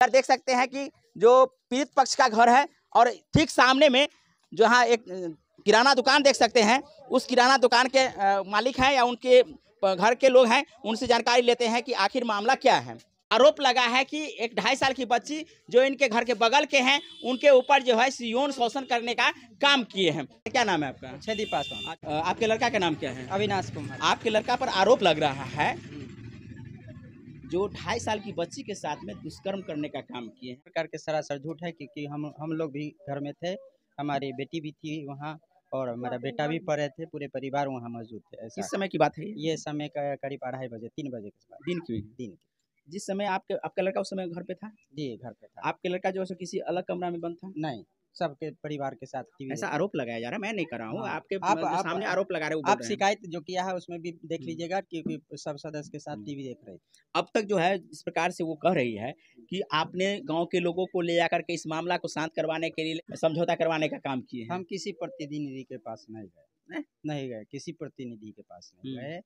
Sir देख सकते हैं कि जो पीड़ित पक्ष का घर है और ठीक सामने में जहाँ एक किराना दुकान देख सकते हैं, उस किराना दुकान के मालिक हैं या उनके घर के लोग हैं, उनसे जानकारी लेते हैं कि आखिर मामला क्या है। आरोप लगा है कि एक 2.5 साल की बच्ची जो इनके घर के बगल के हैं, उनके ऊपर जो है यौन शोषण करने का काम किए हैं। क्या नाम है आपका? छेदी पासवान। आपके लड़का का नाम क्या है? अविनाश कुमार। आपके लड़का पर आरोप लग रहा है जो 2.5 साल की बच्ची के साथ में दुष्कर्म करने का काम किए हैं। प्रकार के सरासर झूठ है, क्योंकि हम लोग भी घर में थे, हमारी बेटी भी थी वहाँ और हमारा बेटा भी पढ़े थे, पूरे परिवार वहाँ मौजूद थे। किस समय की बात है ये समय का करीब 2:30 बजे 3 बजे के बाद दिन की। जिस समय आपका लड़का उस समय घर पे था? जी घर पे था। आपके लड़का जो है किसी अलग कमरा में बंद था? नहीं, सबके परिवार के साथ टीवी। ऐसा आरोप लगाया जा रहा है, मैं नहीं कर रहा हूँ। हाँ, आपके आप सामने आरोप लगा रहे हो। आप शिकायत जो किया है उसमें भी देख लीजिएगा, क्योंकि सब सदस्य के साथ टीवी देख रहे थे। अब तक जो है इस प्रकार से वो कह रही है कि आपने गांव के लोगों को ले जाकर के इस मामला को शांत करवाने के लिए समझौता करवाने का काम किए हैं। हम किसी प्रतिनिधि के पास नहीं गए, किसी प्रतिनिधि के पास नहीं गए।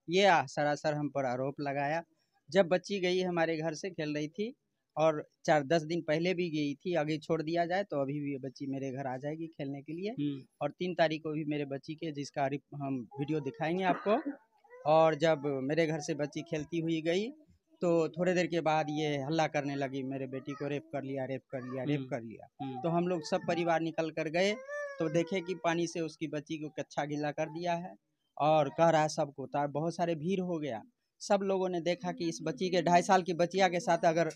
ये सरासर हम पर आरोप लगाया। जब बच्ची गई हमारे घर से, खेल रही थी और 4-10 दिन पहले भी गई थी, आगे छोड़ दिया जाए तो अभी भी बच्ची मेरे घर आ जाएगी खेलने के लिए। और 3 तारीख को भी मेरे बच्ची के, जिसका हम वीडियो दिखाएंगे आपको। और जब मेरे घर से बच्ची खेलती हुई गई तो थोड़ी देर के बाद ये हल्ला करने लगी, मेरे बेटी को रेप कर लिया, रेप कर लिया, रेप कर लिया। तो हम लोग सब परिवार निकल कर गए तो देखे कि पानी से उसकी बच्ची को कच्चा गीला कर दिया है और कह रहा है सबको। तो बहुत सारे भीड़ हो गया, सब लोगों ने देखा कि इस बच्ची के 2.5 साल की बच्चिया के साथ अगर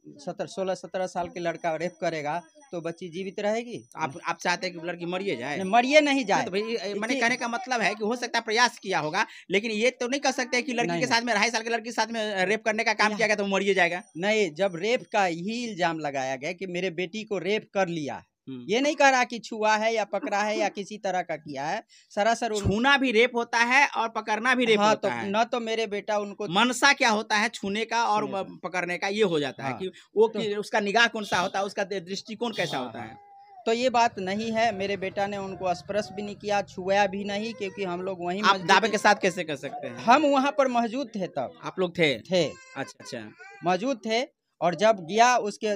16-17 साल के लड़का रेप करेगा तो बच्ची जीवित रहेगी। आप चाहते हैं कि लड़की मरिए जाए? मरिए नहीं जाए। तो भाई मैंने कहने का मतलब है कि हो सकता है प्रयास किया होगा, लेकिन ये तो नहीं कह सकते कि लड़की के साथ में 2.5 साल की लड़की के साथ में रेप करने का काम किया गया तो मरिए जाएगा। नहीं, जब रेप का ही इल्जाम लगाया गया कि मेरे बेटी को रेप कर लिया, ये नहीं कह रहा कि छुआ है या पकड़ा है या किसी तरह का किया है। सरासर छूना भी रेप होता है और पकड़ना भी रेप होता है। न तो मेरे बेटा उनको मनसा क्या होता है छूने का और पकड़ने का, ये हो जाता है कि वो उसका निगाह कौन सा होता है, उसका दृष्टिकोण कैसा होता है। तो ये बात नहीं है। मेरे बेटा ने उनको स्पर्श भी नहीं किया, छुआ भी नहीं, क्योंकि हम लोग वहीं। आप दावे के साथ कैसे कर सकते हैं? हम वहाँ पर मौजूद थे तब। आप लोग थे? अच्छा, मौजूद थे। और जब गया उसके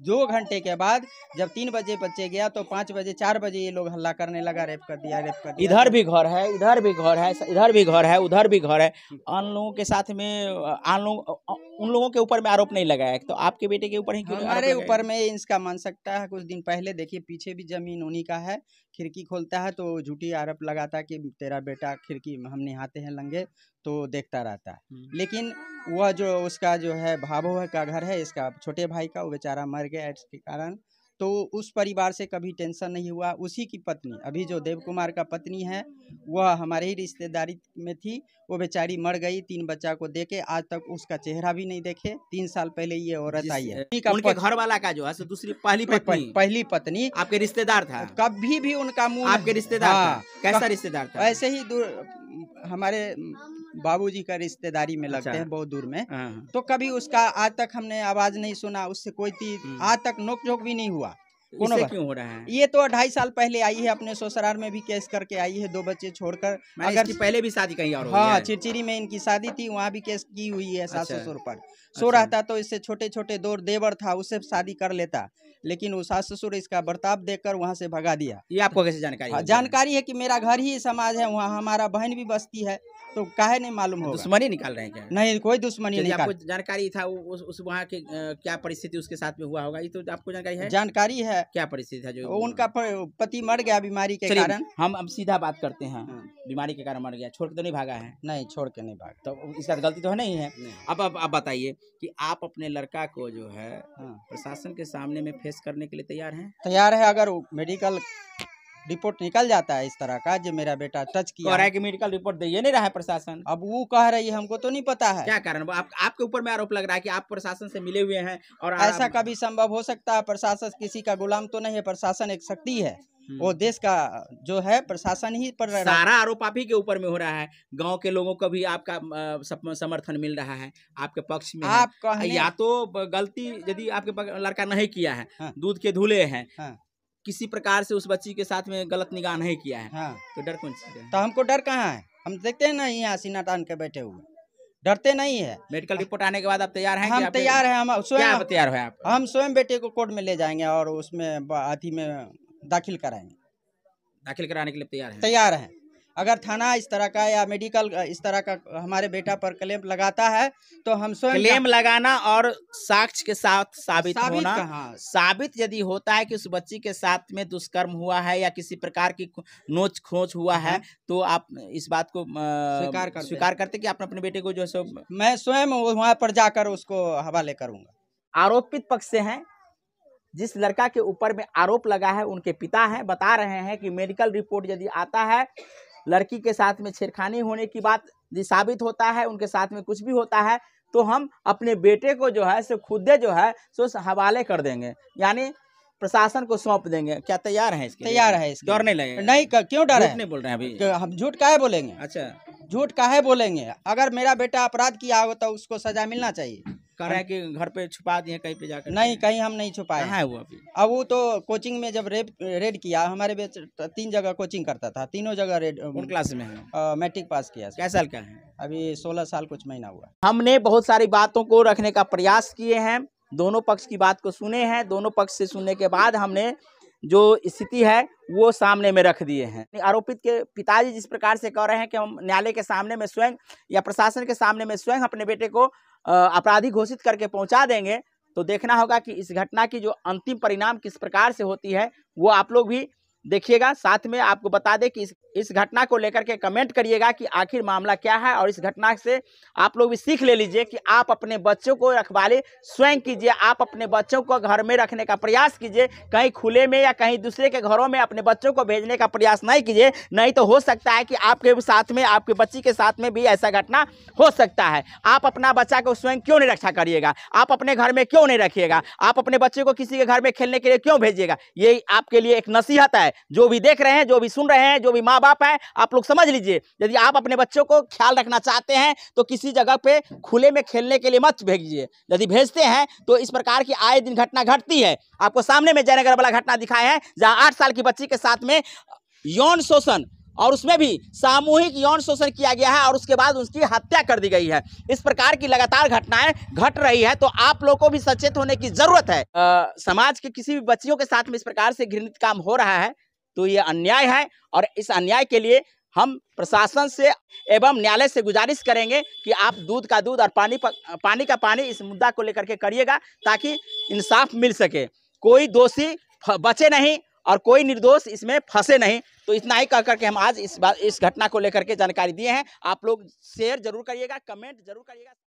2 घंटे के बाद, जब 3 बजे बच्चे गया तो 5 बजे 4 बजे ये लोग हल्ला करने लगा, रेप कर दिया, रेप कर दिया। इधर भी घर है, इधर भी घर है, इधर भी घर है, उधर भी घर है। उन लोगों के साथ में उन लोगों के ऊपर में आरोप नहीं लगाया, तो आपके बेटे के ऊपर ही क्यों? हमारे ऊपर में इसका मान सकता है। कुछ दिन पहले देखिए, पीछे भी जमीन उन्हीं का है। खिड़की खोलता है तो झूठी आरोप लगाता है कि तेरा बेटा खिड़की, हम नहाते हैं लंगे तो देखता रहता है। लेकिन वह जो उसका जो है भाभो का घर है, इसका छोटे भाई का, वो बेचारा मर गया एड्स के कारण। तो उस परिवार से कभी टेंशन नहीं हुआ। उसी की पत्नी, अभी जो देव कुमार का पत्नी है, वह हमारे ही रिश्तेदारी में थी। वो बेचारी मर गई 3 बच्चा को देके, आज तक उसका चेहरा भी नहीं देखे। 3 साल पहले ये औरत आई है। उनके घर वाला का जो है दूसरी पहली पत्नी आपके रिश्तेदार था। कभी भी उनका मुंह आपके रिश्तेदार था? कैसा रिश्तेदार था? ऐसे ही हमारे बाबूजी का रिश्तेदारी में लगते हैं, बहुत दूर में। तो कभी उसका आज तक हमने आवाज नहीं सुना, उससे कोई आज तक नोक-झोंक भी नहीं हुआ। इससे क्यों हो रहा है? ये तो 2.5 साल पहले आई है, अपने ससुराल में भी केस करके आई है, 2 बच्चे छोड़कर। अगर इसकी पहले भी शादी कहीं और हुई है? हाँ, चिरचिरी में इनकी शादी थी, वहाँ भी केस की हुई है सास ससुर पर। सो रहता तो इससे छोटे-छोटे 2 देवर था, उससे शादी कर लेता, लेकिन वो सास ससुर इसका बर्ताव देखकर वहाँ से भगा दिया। ये आपको कैसे जानकारी? जानकारी है कि मेरा घर ही समाज है, वहाँ हमारा बहन भी बसती है, तो काहे नहीं मालूम होगा? दुश्मनी निकाल रहे हैं क्या? नहीं, कोई दुश्मनी नहीं। आपको जानकारी था उस वहाँ के क्या परिस्थिति उसके साथ में हुआ होगा, ये तो आपको जानकारी है? जानकारी है। क्या परिस्थिति था? जो उनका पति मर गया बीमारी के कारण। हम अब सीधा बात करते हैं, बीमारी के कारण मर गया, छोड़ के तो नहीं भागा है? नहीं, छोड़ के नहीं भागा। तो इसका गलती तो नहीं है। अब आप बताइए कि आप अपने लड़का को जो है प्रशासन के सामने में फेस करने के लिए तैयार हैं? तैयार है। अगर मेडिकल रिपोर्ट निकल जाता है इस तरह का, जो मेरा बेटा टच किया, कह रहा है कि मेडिकल रिपोर्ट दे नहीं रहा है प्रशासन। अब वो कह रही है, हमको तो नहीं पता है क्या कारण। आपके ऊपर में आरोप लग रहा है कि आप प्रशासन से मिले हुए हैं। और ऐसा कभी संभव हो सकता है? प्रशासन किसी का गुलाम तो नहीं है, प्रशासन एक शक्ति है, वो देश का जो है प्रशासन ही पर। सारा आरोप आप ही के ऊपर में हो रहा है। गांव के लोगों को भी आपका समर्थन मिल रहा है, आपके पक्ष में है। या तो गलती यदि आपके लड़का नहीं किया है, दूध के धुले हैं, किसी प्रकार से उस बच्ची के साथ में गलत निगाह नहीं किया है, तो डर कौन सी है? तो हमको डर कहाँ है? हम देखते हैं ना, यहाँ सीना तान के बैठे हुए, डरते नहीं है। मेडिकल रिपोर्ट आने के बाद आप तैयार हैं? हम तैयार हैं, हम क्या स्वयं तैयार हैं आप? हम स्वयं बेटे को कोर्ट में ले जाएंगे और उसमें अथी में दाखिल कराएंगे। दाखिल कराने के लिए तैयार हैं? तैयार हैं। अगर थाना इस तरह का या मेडिकल इस तरह का हमारे बेटा पर क्लेम लगाता है तो हम स्वयं क्लेम लगाना और साक्ष्य के साथ साबित होना। कहाँ? साबित यदि होता है कि उस बच्ची के साथ में दुष्कर्म हुआ है या किसी प्रकार की नोच खोच हुआ है तो आप इस बात को स्वीकार करते कि आपने अपने बेटे को जो है मैं स्वयं वहाँ पर जाकर उसको हवाले करूँगा। आरोपित पक्ष से हैं, जिस लड़का के ऊपर में आरोप लगा है उनके पिता हैं, बता रहे हैं कि मेडिकल रिपोर्ट यदि आता है, लड़की के साथ में छेड़खानी होने की बात यदि साबित होता है, उनके साथ में कुछ भी होता है तो हम अपने बेटे को जो है सो खुद जो है सो हवाले कर देंगे, यानी प्रशासन को सौंप देंगे। क्या तैयार हैं इसके? तैयार है। इसके डर नहीं लगेगा? नहीं, क्यों डर है? नहीं बोल रहे हैं अभी? हम झूठ काहे बोलेंगे? अच्छा, झूठ काहे बोलेंगे? अगर मेरा बेटा अपराध किया हो तो उसको सजा मिलना चाहिए। कह रहे हैं कि घर पे छुपा दिए कहीं पे जाकर? नहीं, कहीं हम नहीं छुपाए है वो अभी। अब वो तो कोचिंग में जब रेड किया, हमारे बेटा 3 जगह कोचिंग करता था, तीनों जगह रेड। कौन क्लास में है? मैट्रिक पास किया। क्या साल का है? अभी 16 साल कुछ महीना हुआ। हमने बहुत सारी बातों को रखने का प्रयास किए हैं, दोनों पक्ष की बात को सुने हैं, दोनों पक्ष से सुनने के बाद हमने जो स्थिति है वो सामने में रख दिए हैं। आरोपित के पिताजी जिस प्रकार से कह रहे हैं कि हम न्यायालय के सामने में स्वयं या प्रशासन के सामने में स्वयं अपने बेटे को अपराधी घोषित करके पहुंचा देंगे, तो देखना होगा कि इस घटना की जो अंतिम परिणाम किस प्रकार से होती है वो आप लोग भी देखिएगा। साथ में आपको बता दें कि इस घटना को लेकर के कमेंट करिएगा कि आखिर मामला क्या है, और इस घटना से आप लोग भी सीख ले लीजिए कि आप अपने बच्चों को रखवाली स्वयं कीजिए। आप अपने बच्चों को घर में रखने का प्रयास कीजिए, कहीं खुले में या कहीं दूसरे के घरों में अपने बच्चों को भेजने का प्रयास नहीं कीजिए, नहीं तो हो सकता है कि आपके साथ में, आपके बच्ची के साथ में भी ऐसा घटना हो सकता है। आप अपना बच्चा को स्वयं क्यों नहीं रक्षा करिएगा? आप अपने घर में क्यों नहीं रखिएगा? आप अपने बच्चे को किसी के घर में खेलने के लिए क्यों भेजिएगा? ये आपके लिए एक नसीहत है। जो भी देख रहे हैं, जो भी सुन रहे हैं, जो भी माँ बाप हैं, आप लोग समझ लीजिए, यदि आप अपने बच्चों को ख्याल रखना चाहते हैं तो किसी जगह पे खुले में खेलने के लिए मत भेजिए। यदि भेजते हैं तो इस प्रकार की आए दिन घटना घटती है। आपको सामने में जयनगर वाला घटना दिखाए हैं जहां 8 साल की बच्ची के साथ में यौन शोषण और उसमें भी सामूहिक यौन शोषण किया गया है और उसके बाद उसकी हत्या कर दी गई है। इस प्रकार की लगातार घटनाएं घट रही है, तो आप लोगों को भी सचेत होने की जरूरत है। समाज के किसी भी बच्चियों के साथ में इस प्रकार से घृणित काम हो रहा है तो ये अन्याय है, और इस अन्याय के लिए हम प्रशासन से एवं न्यायालय से गुजारिश करेंगे कि आप दूध का दूध और पानी का पानी इस मुद्दा को लेकर के करिएगा, ताकि इंसाफ मिल सके, कोई दोषी बचे नहीं और कोई निर्दोष इसमें फंसे नहीं। तो इतना ही कह करके हम आज इस घटना को लेकर के जानकारी दिए हैं। आप लोग शेयर जरूर करिएगा, कमेंट जरूर करिएगा।